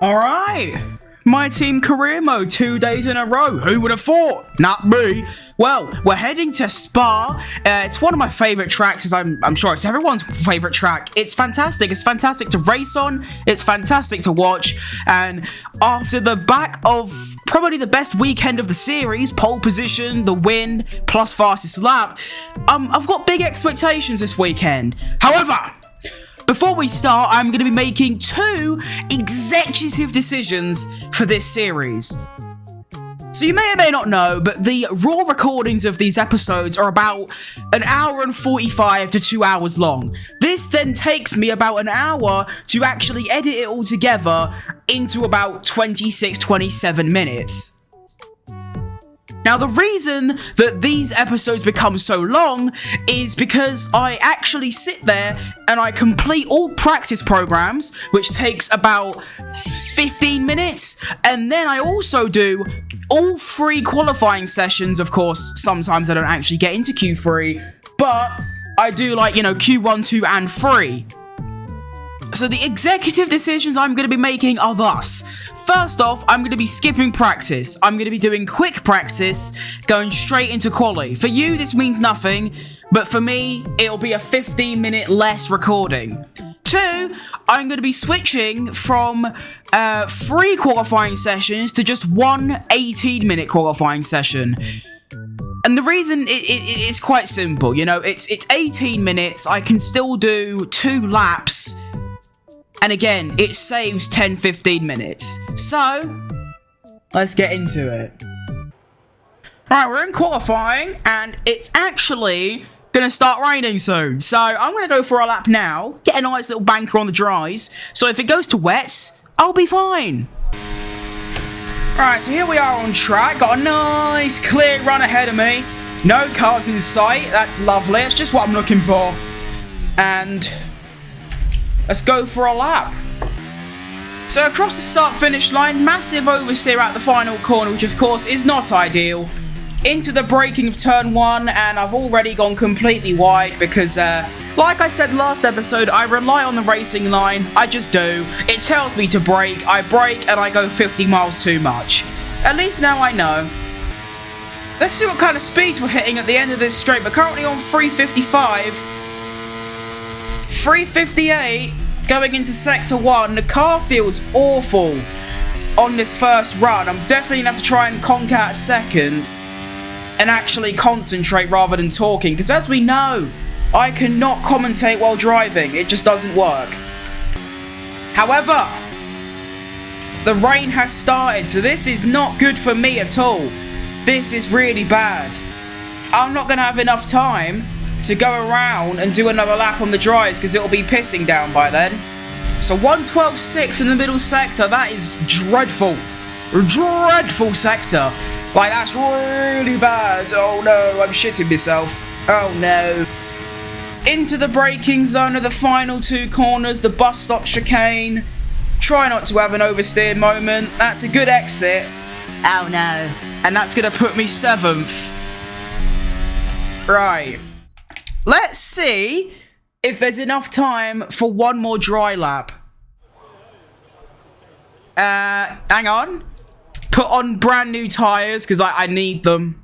Alright, my team career mode 2 days in a row. Who would have thought? Not me. Well, we're heading to Spa. It's one of my favourite tracks, as I'm sure it's everyone's favourite track. It's fantastic. It's fantastic to race on. It's fantastic to watch. And after the back of probably the best weekend of the series, pole position, the win, plus fastest lap, I've got big expectations this weekend. However, before we start, I'm going to be making 2 executive decisions for this series. So you may or may not know, but the raw recordings of these episodes are about 1 hour and 45 to 2 hours long. This then takes me about an hour to actually edit it all together into about 26-27 minutes. Now, the reason that these episodes become so long is because I actually sit there and I complete all practice programs, which takes about 15 minutes, and then I also do all 3 qualifying sessions. Of course, sometimes I don't actually get into Q3, but I do Q1, 2, and 3. So the executive decisions I'm going to be making are thus. First off, I'm going to be skipping practice. I'm going to be doing quick practice, going straight into quali. For you, this means nothing, but for me, it'll be a 15-minute less recording. 2, I'm going to be switching from 3 qualifying sessions to just 1 18-minute qualifying session. And the reason it's quite simple, it's 18 minutes, I can still do 2 laps, and again, it saves 10-15 minutes. So, let's get into it. Alright, we're in qualifying, and it's actually gonna start raining soon. So, I'm gonna go for a lap now, get a nice little banker on the dries, so if it goes to wets, I'll be fine. Alright, so here we are on track, got a nice clear run ahead of me. No cars in sight, that's lovely, that's just what I'm looking for. And let's go for a lap. So across the start-finish line, massive oversteer at the final corner, which of course is not ideal. Into the braking of turn 1, and I've already gone completely wide because, like I said last episode, I rely on the racing line. I just do. It tells me to brake, I brake, and I go 50 miles too much. At least now I know. Let's see what kind of speeds we're hitting at the end of this straight. We're currently on 355. 358 going into sector 1. The car feels awful on this first run. I'm definitely gonna have to try and conk out a second and actually concentrate rather than talking, because as we know, I cannot commentate while driving. It just doesn't work. However, the rain has started, so this is not good for me at all. This is really bad. I'm not gonna have enough time to go around and do another lap on the dries because it'll be pissing down by then. So 112.6 in the middle sector, that is dreadful. Dreadful sector. Like, that's really bad. Oh no, I'm shitting myself. Oh no. Into the braking zone of the final 2 corners, the bus stop chicane. Try not to have an oversteer moment. That's a good exit. Oh no. And that's gonna put me 7th. Right. Let's see if there's enough time for 1 more dry lap. Hang on. Put on brand new tyres, because I need them.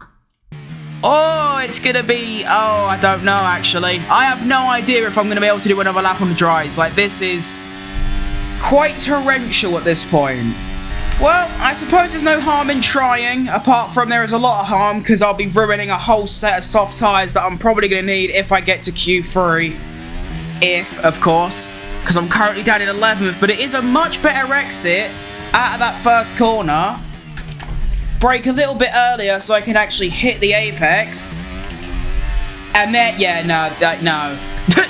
Oh, it's going to be... Oh, I don't know, actually. I have no idea if I'm going to be able to do another lap on the dries. Like, this is quite torrential at this point. Well, I suppose there's no harm in trying, apart from there is a lot of harm, because I'll be ruining a whole set of soft tyres that I'm probably going to need if I get to Q3. If, of course, because I'm currently down in 11th, but it is a much better exit out of that first corner. Brake a little bit earlier so I can actually hit the apex. And then, yeah, no,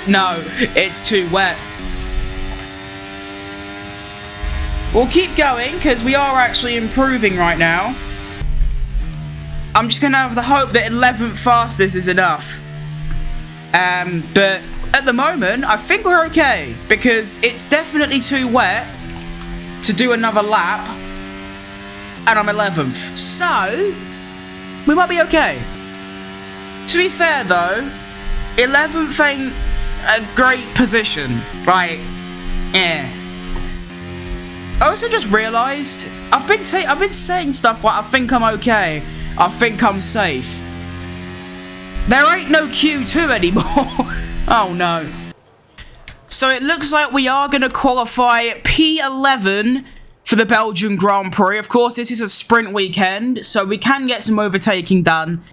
no, it's too wet. We'll keep going, because we are actually improving right now. I'm just going to have the hope that 11th fastest is enough. But at the moment, I think we're okay, because it's definitely too wet to do another lap, and I'm 11th. So, we might be okay. To be fair, though, 11th ain't a great position. Like, yeah. I also just realised I've been saying stuff like I think I'm okay, I think I'm safe. There ain't no Q2 anymore. Oh no. So it looks like we are going to qualify P11 for the Belgian Grand Prix. Of course, this is a sprint weekend, so we can get some overtaking done.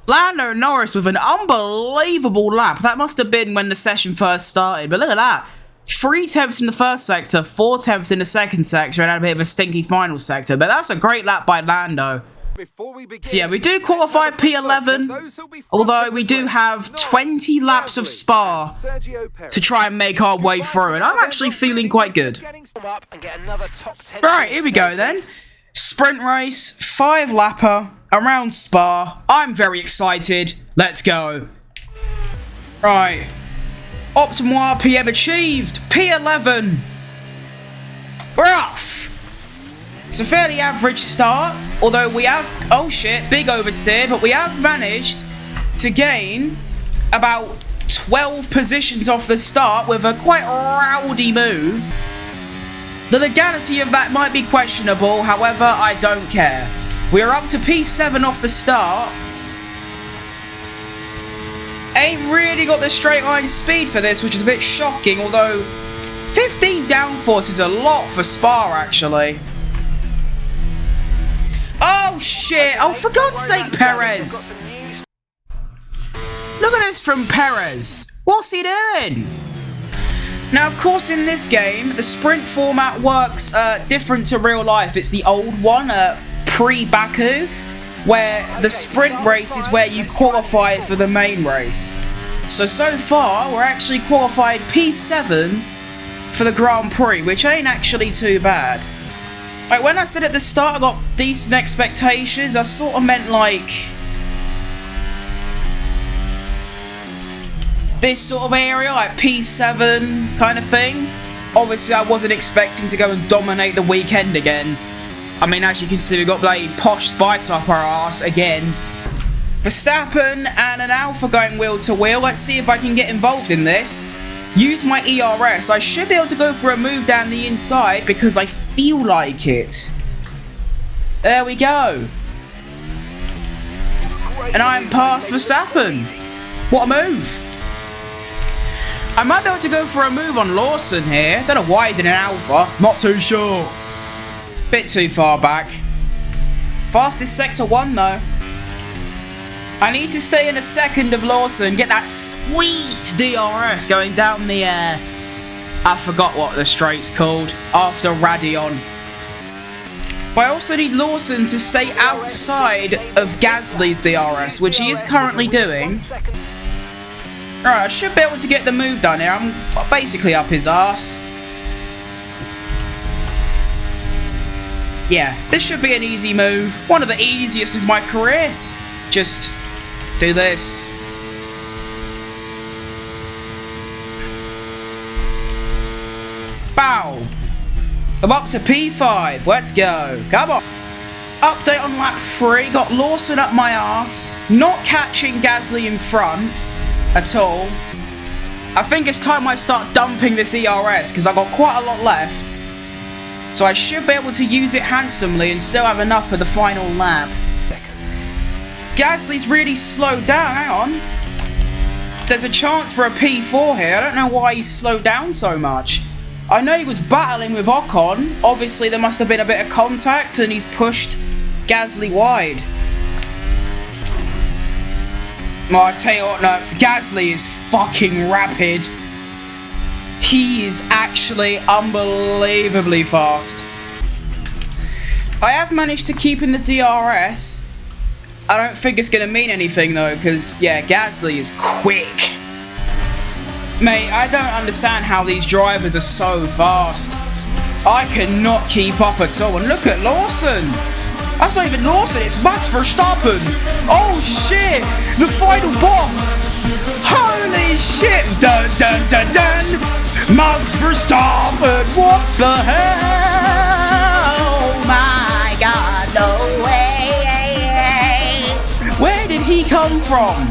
Lando Norris with an unbelievable lap. That must have been when the session first started, but look at that. 3 tenths in the first sector, 4 tenths in the second sector, and had a bit of a stinky final sector. But that's a great lap by Lando. So yeah, we do qualify P11, although we do have 20 laps of Spa to try and make our way through, and I'm actually feeling quite good. Right, here we go then. Sprint race, 5-lapper, around Spa. I'm very excited. Let's go. Right. Optimal RPM achieved. P11. We're off. It's a fairly average start, although we have, oh shit, big oversteer, but we have managed to gain about 12 positions off the start with a quite rowdy move. The legality of that might be questionable, however, I don't care. We are up to P7 off the start. Ain't really got the straight line speed for this, which is a bit shocking, although 15 downforce is a lot for Spa, actually. Oh shit, oh for God's sake, Perez. Look at this from Perez. What's he doing? Now, of course, in this game, the sprint format works different to real life. It's the old one, pre-Baku, where the sprint race is where you qualify for the main race. So far, we're actually qualified P7 for the Grand Prix, which ain't actually too bad. Like, when I said at the start I got decent expectations, I sort of meant like this sort of area, like P7 kind of thing. Obviously, I wasn't expecting to go and dominate the weekend again. I mean, as you can see, we got bloody posh spice up our arse again. Verstappen and an alpha going wheel to wheel. Let's see if I can get involved in this. Use my ERS. I should be able to go for a move down the inside because I feel like it. There we go. And I'm past Verstappen. What a move. I might be able to go for a move on Lawson here. Don't know why he's in an alpha. Not too sure. Bit too far back. Fastest sector 1 though. I need to stay in a second of Lawson, get that sweet DRS going down the I forgot what the straight's called, after Radion. But I also need Lawson to stay outside of Gasly's DRS, which he is currently doing. Right, I should be able to get the move done here. I'm basically up his arse. Yeah, this should be an easy move. One of the easiest of my career. Just do this. Bow. I'm up to P5. Let's go. Come on. Update on lap 3. Got Lawson up my arse. Not catching Gasly in front at all. I think it's time I start dumping this ERS because I've got quite a lot left. So I should be able to use it handsomely and still have enough for the final lap. Gasly's really slowed down. Hang on. There's a chance for a P4 here. I don't know why he's slowed down so much. I know he was battling with Ocon. Obviously, there must have been a bit of contact and he's pushed Gasly wide. Well, I tell you what, no, Gasly is fucking rapid. He is actually unbelievably fast. I have managed to keep in the DRS. I don't think it's going to mean anything though, because, yeah, Gasly is quick. Mate, I don't understand how these drivers are so fast. I cannot keep up at all. And look at Lawson. That's not even Lawson, it's Max Verstappen. Oh shit, the final boss. Holy shit. Dun dun dun dun. Max Verstappen, what the hell? Oh my god, no way. Where did he come from?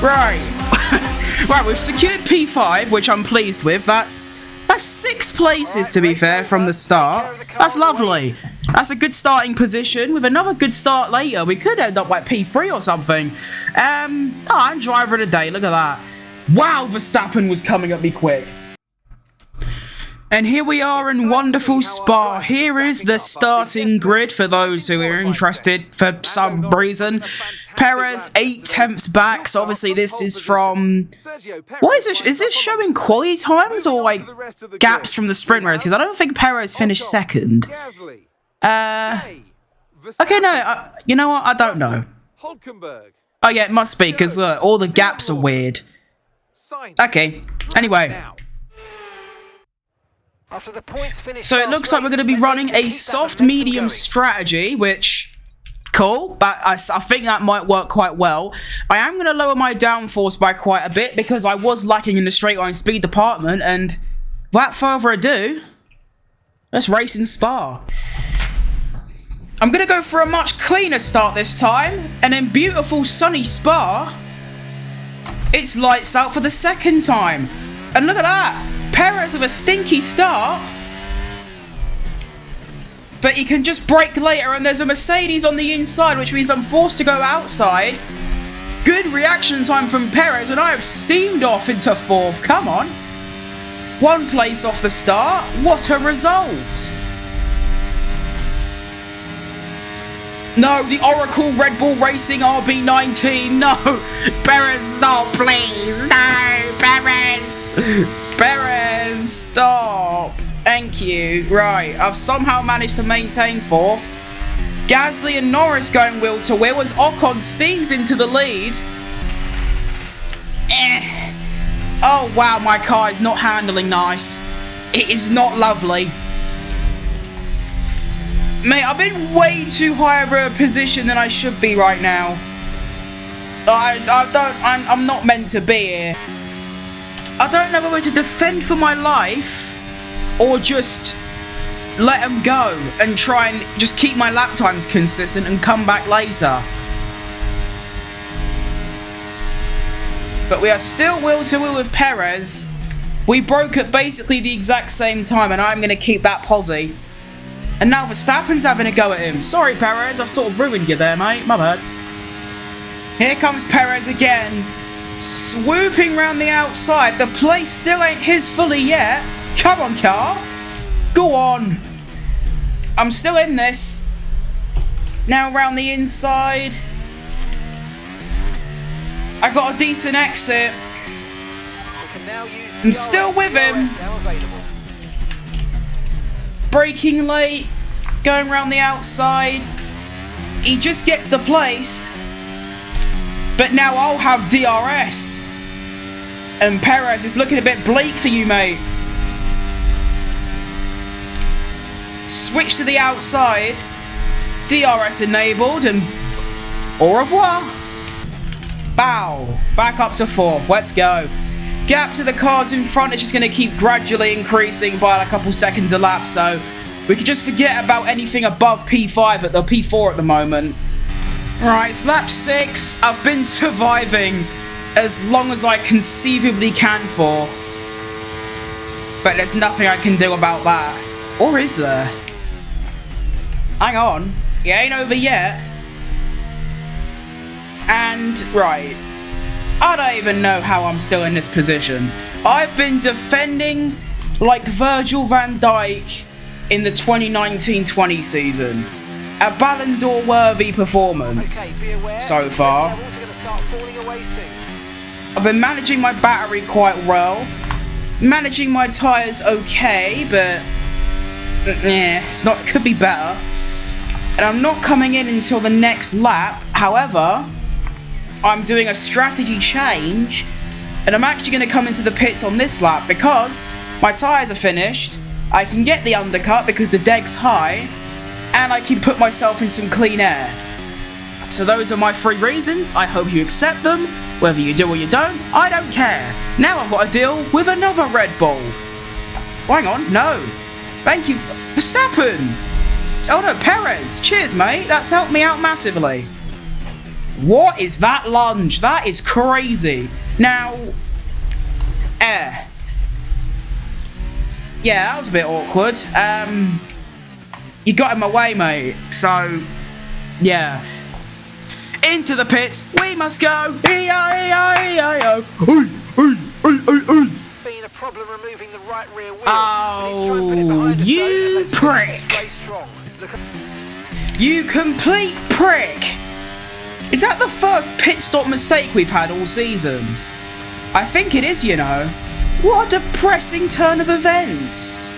Right. Right, we've secured P5, which I'm pleased with. That's 6 places, to be fair, from the start. That's lovely. That's a good starting position. With another good start later, we could end up like P3 or something. I'm driver of the day. Look at that. Wow, Verstappen was coming at me quick. And here we are in wonderful Spa. Here is the starting grid for those who are interested for some reason. Perez 8/10 back, so obviously this is from... What is this? Is this showing quality times or like gaps from the sprint race? Because I don't think Perez finished second. Okay, no, you know what? I don't know. Oh yeah, it must be, because look, all the gaps are weird. Okay, anyway. So it looks like we're going to be running a soft-medium strategy, which, cool, but I think that might work quite well. I am going to lower my downforce by quite a bit because I was lacking in the straight-line speed department, and without further ado, let's race in Spa. I'm going to go for a much cleaner start this time, and in beautiful sunny Spa, it's lights out for the second time. And look at that! Perez with a stinky start, but he can just brake later, and there's a Mercedes on the inside, which means I'm forced to go outside. Good reaction time from Perez, and I have steamed off into 4th. Come on. 1 place off the start. What a result. No, the Oracle Red Bull Racing RB19. No. Perez, stop, please. No, Perez. Perez, stop. Thank you. Right, I've somehow managed to maintain 4th. Gasly and Norris going wheel to wheel as Ocon steams into the lead. Oh, wow, my car is not handling nice. It is not lovely. Mate, I've been way too high of a position than I should be right now. I'm not meant to be here. I don't know whether to defend for my life or just let them go and try and just keep my lap times consistent and come back later. But we are still wheel to wheel with Perez. We broke at basically the exact same time, and I'm going to keep that posse. And now Verstappen's having a go at him. Sorry, Perez, I've sort of ruined you there, mate. My bad. Here comes Perez again. Swooping round the outside. The place still ain't his fully yet. Come on, car. Go on. I'm still in this. Now round the inside. I got a decent exit. I'm still with him. Braking late. Going round the outside. He just gets the place. But now I'll have DRS. And Perez is looking a bit bleak for you, mate. Switch to the outside. DRS enabled and au revoir. Bow. Back up to 4th. Let's go. Gap to the cars in front is just going to keep gradually increasing by a couple seconds a lap, so we can just forget about anything above P5 at the P4 at the moment. Right, it's lap 6. I've been surviving as long as I conceivably can for. But there's nothing I can do about that. Or is there? Hang on. It ain't over yet. And, right. I don't even know how I'm still in this position. I've been defending like Virgil van Dijk in the 2019-20 season. A Ballon d'Or worthy performance so far. I've been managing my battery quite well. Managing my tyres okay, but yeah, it could be better. And I'm not coming in until the next lap. However, I'm doing a strategy change, and I'm actually going to come into the pits on this lap because my tyres are finished. I can get the undercut because the deg's high, and I can put myself in some clean air. So those are my 3 reasons. I hope you accept them. Whether you do or you don't, I don't care. Now I've got to deal with another Red Bull. Hang on, no. Thank you, Verstappen. Oh no, Perez. Cheers, mate. That's helped me out massively. What is that lunge? That is crazy. Now, Yeah, that was a bit awkward. You got in my way, mate. So, yeah. Into the pits, we must go. E-I-E-I-E-I-O. Been a problem removing the right rear wheel. Oh, you prick. You complete prick. Is that the first pit stop mistake we've had all season? I think it is, you know. What a depressing turn of events.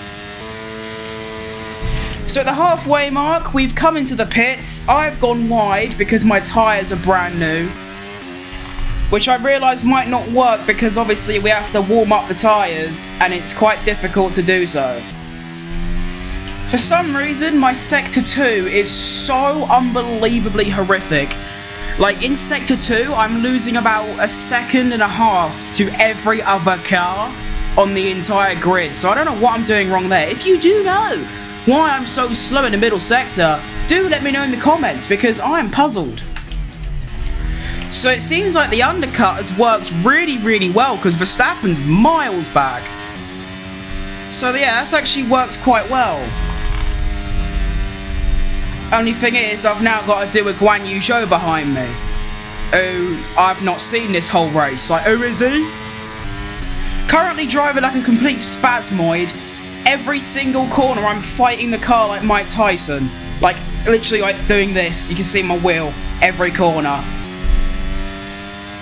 So at the halfway mark, we've come into the pits. I've gone wide because my tyres are brand new, which I realise might not work because obviously we have to warm up the tyres and it's quite difficult to do so. For some reason, my Sector 2 is so unbelievably horrific. Like in Sector 2, I'm losing about a second and a half to every other car on the entire grid. So I don't know what I'm doing wrong there. If you do know why I'm so slow in the middle sector, do let me know in the comments because I'm puzzled. So it seems like the undercut has worked really, really well because Verstappen's miles back. So yeah, that's actually worked quite well. Only thing is, I've now got to deal with Guan Yu Zhou behind me, who I've not seen this whole race. Like, who is he? Currently driving like a complete spasmoid. Every single corner I'm fighting the car like Mike Tyson. Like, literally like doing this. You can see my wheel every corner.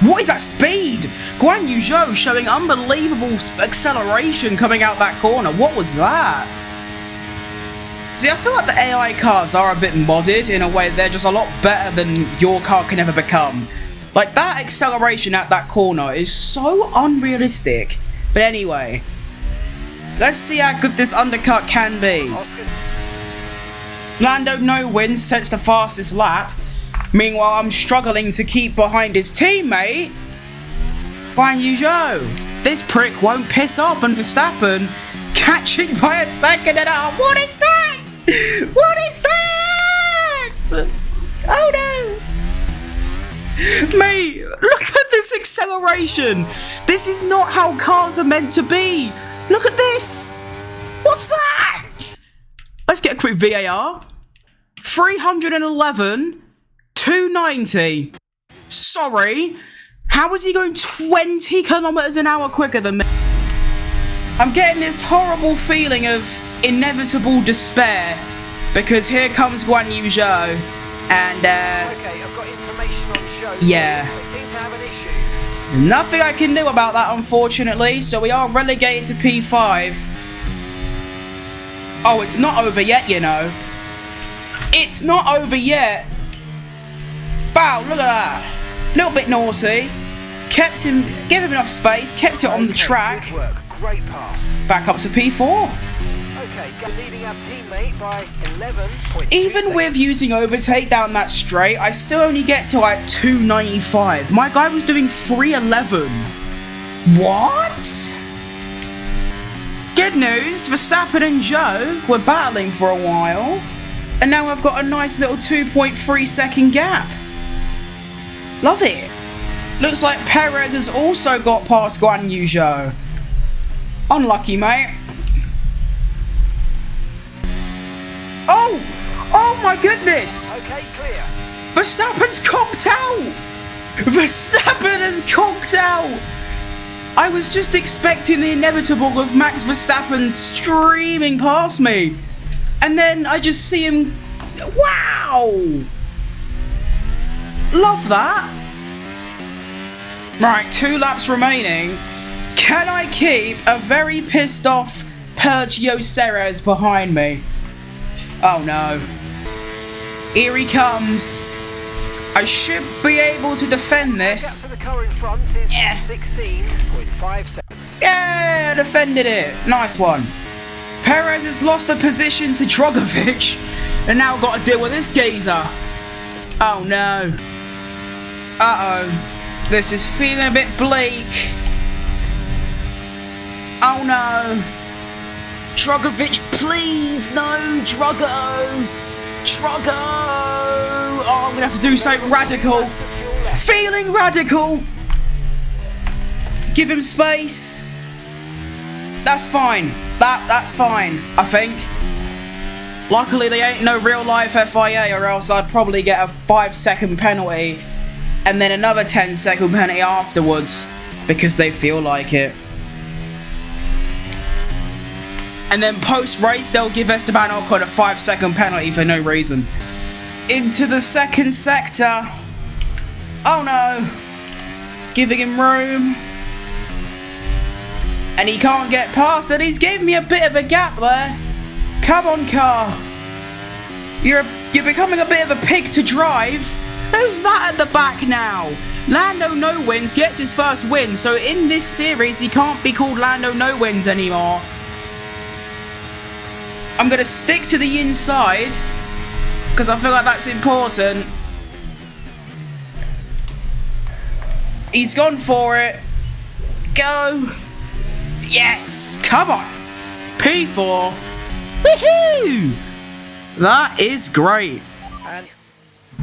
What is that speed? Guan Yu Zhou showing unbelievable acceleration coming out that corner. What was that? See, I feel like the AI cars are a bit modded in a way. They're just a lot better than your car can ever become. Like, that acceleration at that corner is so unrealistic. But anyway, let's see how good this undercut can be. Lando no wins, sets the fastest lap. Meanwhile, I'm struggling to keep behind his teammate, Guan Yu Zhou. This prick won't piss off, and Verstappen catching by a second and a half. What is that? What is that? Oh no! Mate, look at this acceleration. This is not how cars are meant to be. Look at this. What's that? Let's get a quick VAR. 311, 290. Sorry. How is he going 20 kilometers an hour quicker than me? I'm getting this horrible feeling of inevitable despair because here comes Guan Yu Zhou and okay, I've got information on Zhou. Yeah. They seem to have an issue. Nothing I can do about that, unfortunately, so we are relegated to P5. Oh, it's not over yet, you know. It's not over yet. Wow, look at that. Little bit naughty. Kept him, gave him enough space, kept it on the track. Good work. Great pass. Back up to P4. Okay, leading our teammate by 11.2 Even seconds. with using overtake down that straight, I still only get to like 295. My guy was doing 311. What? Good news, Verstappen and Zhou were battling for a while, and now I've got a nice little 2.3 second gap. Love it. Looks like Perez has also got past Guan Yu Zhou. Unlucky, mate. Oh! Oh my goodness! Okay, clear. Verstappen's conked out! Verstappen has conked out! I was just expecting the inevitable of Max Verstappen streaming past me. And then I just see him... Wow! Love that. Right, 2 laps remaining. Can I keep a very pissed off Sergio Perez behind me? Oh no. Here he comes. I should be able to defend this. Gap to the car in front is 16.5 seconds. Yeah, defended it. Nice one. Perez has lost a position to Drogovic and now got to deal with this geezer. Oh no. Uh-oh. This is feeling a bit bleak. Oh no. Drogovic, please, no, Drogo. Oh, I'm gonna have to do something radical. Feeling radical. Give him space. That's fine. That's fine, I think. Luckily, they ain't no real-life FIA, or else I'd probably get a 5-second penalty and then another 10-second penalty afterwards because they feel like it. And then post-race, they'll give Esteban Ocon a 5-second penalty for no reason. Into the second sector. Oh no. Giving him room. And he can't get past it. He's giving me a bit of a gap there. Come on, car. You're becoming a bit of a pig to drive. Who's that at the back now? Lando No Wins gets his first win. So in this series, he can't be called Lando No Wins anymore. I'm going to stick to the inside because I feel like that's important. He's gone for it. Go. Yes. Come on. P4. Woohoo! That is great.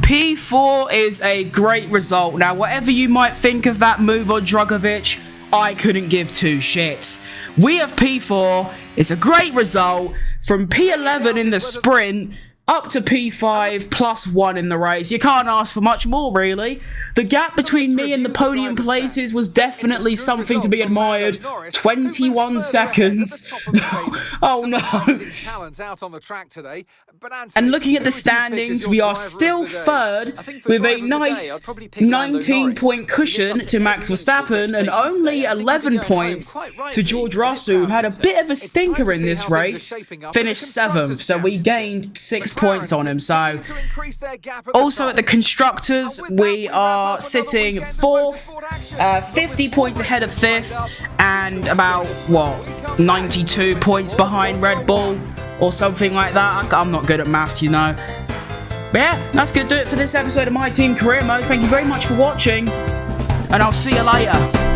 P4 is a great result. Now, whatever you might think of that move on Drugovich, I couldn't give two shits. We have P4. It's a great result. From P11 in the sprint up to P5 +1 in the race. You can't ask for much more, really. The gap between me and the podium places was definitely something to be admired. 21 seconds. Oh no. And looking at the standings, we are still third with a nice 19-point cushion to Max Verstappen and only 11 points to George Russell, who had a bit of a stinker in this race, finished 7th, so we gained 6 points on him. So also at the constructors, we are sitting 4th, 50 points ahead of 5th, and about what, 92 points behind Red Bull or something like that. I'm not good at maths, you know. But yeah, that's gonna do it for this episode of My Team Career Mode. Thank you very much for watching, and I'll see you later.